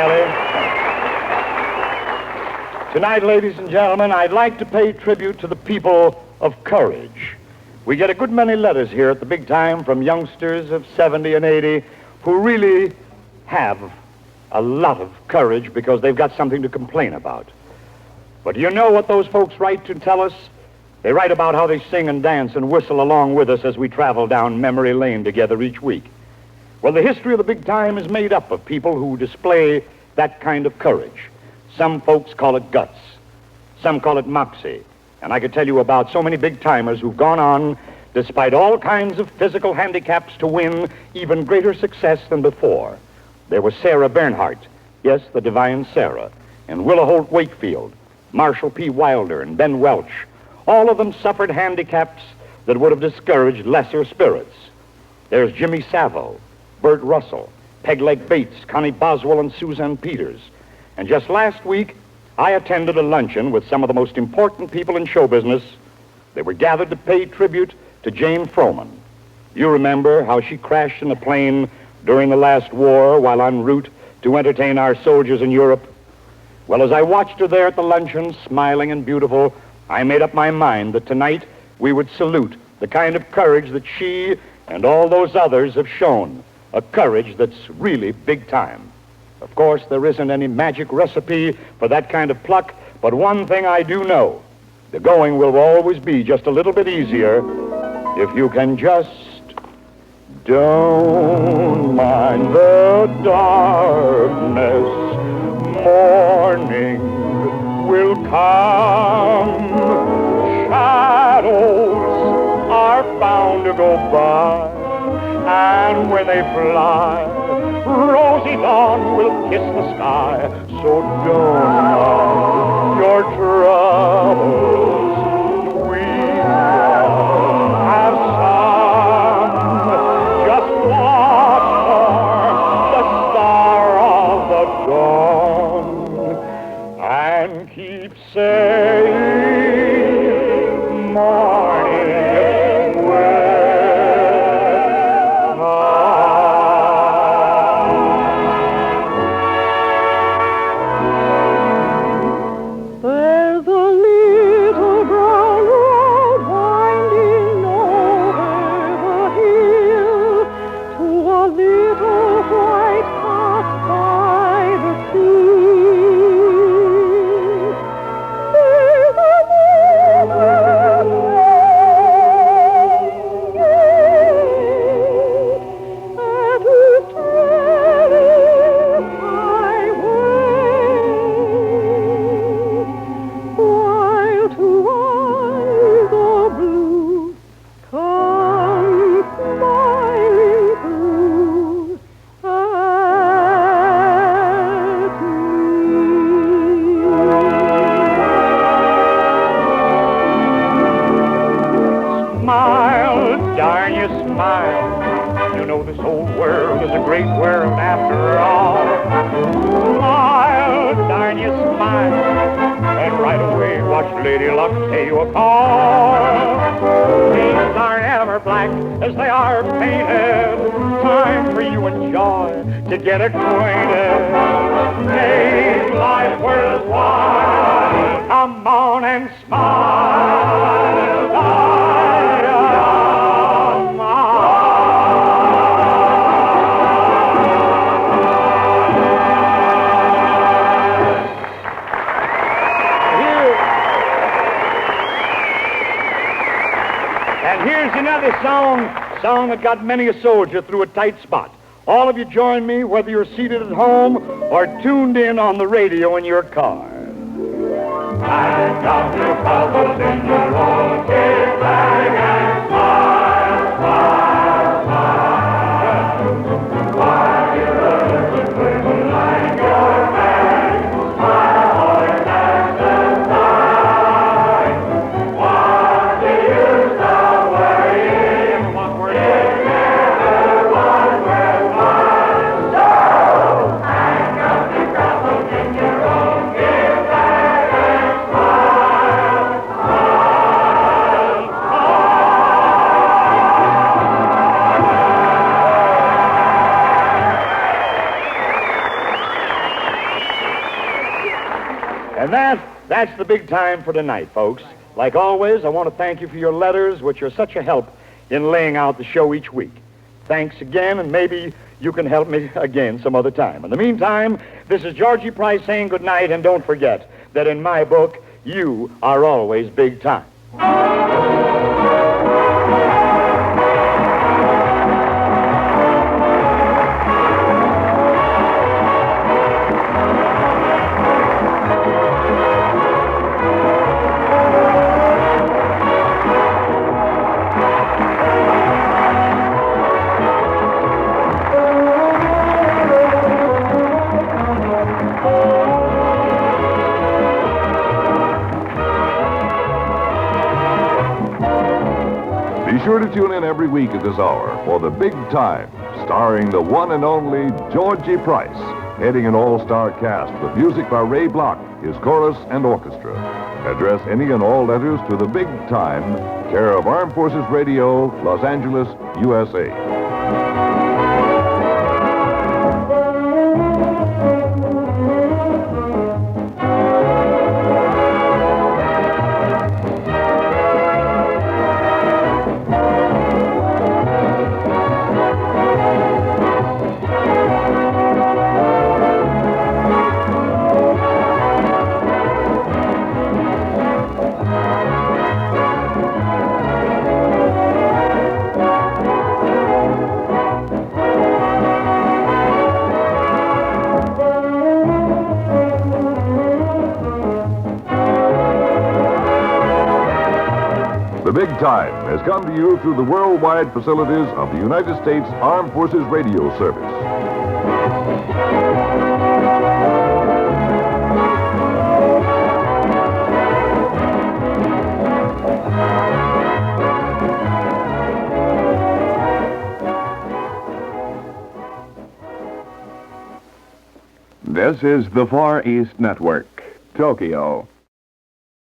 Sally. Tonight, ladies and gentlemen, I'd like to pay tribute to the people of courage. We get a good many letters here at the big time from youngsters of 70 and 80 who really have a lot of courage because they've got something to complain about. But do you know what those folks write to tell us? They write about how they sing and dance and whistle along with us as we travel down memory lane together each week. Well, the history of the big time is made up of people who display that kind of courage. Some folks call it guts. Some call it moxie. And I could tell you about so many big-timers who've gone on, despite all kinds of physical handicaps, to win even greater success than before. There was Sarah Bernhardt, yes, the divine Sarah, and Willa Holt Wakefield, Marshall P. Wilder, and Ben Welch. All of them suffered handicaps that would have discouraged lesser spirits. There's Jimmy Savile, Burt Russell, Pegleg Bates, Connie Boswell, and Suzanne Peters. And just last week, I attended a luncheon with some of the most important people in show business. They were gathered to pay tribute to Jane Froman. You remember how she crashed in a plane during the last war while en route to entertain our soldiers in Europe? Well, as I watched her there at the luncheon, smiling and beautiful, I made up my mind that tonight we would salute the kind of courage that she and all those others have shown, a courage that's really big time. Of course, there isn't any magic recipe for that kind of pluck, but one thing I do know, the going will always be just a little bit easier if you can just don't mind the darkness. Morning will come. Shadows are bound to go by, and when they fly, rosy dawn will kiss the sky. So don't mind your troubles. We have some. Just watch for the star of the dawn and keep saying morning will Lady Luck pay you a call. Things aren't ever black as they are painted. Time for you and joy to get acquainted. Make life worthwhile. Come on and smile. Another song that got many a soldier through a tight spot. All of you join me, whether you're seated at home or tuned in on the radio in your car. Hang up your troubles in your own kick bag and smile, smile, smile. While you're twinkling like your bag, smile always as the time. What do you stop worrying? What were you? And that's the big time for tonight, folks. Like always, I want to thank you for your letters, which are such a help in laying out the show each week. Thanks again, and maybe you can help me again some other time. In the meantime, this is Georgie Price saying good night, and don't forget that in my book, you are always big time. Be sure to tune in every week at this hour for The Big Time, starring the one and only Georgie Price, heading an all-star cast with music by Ray Block, his chorus and orchestra. Address any and all letters to The Big Time, care of Armed Forces Radio, Los Angeles, USA. The Big Time has come to you through the worldwide facilities of the United States Armed Forces Radio Service. This is the Far East Network, Tokyo.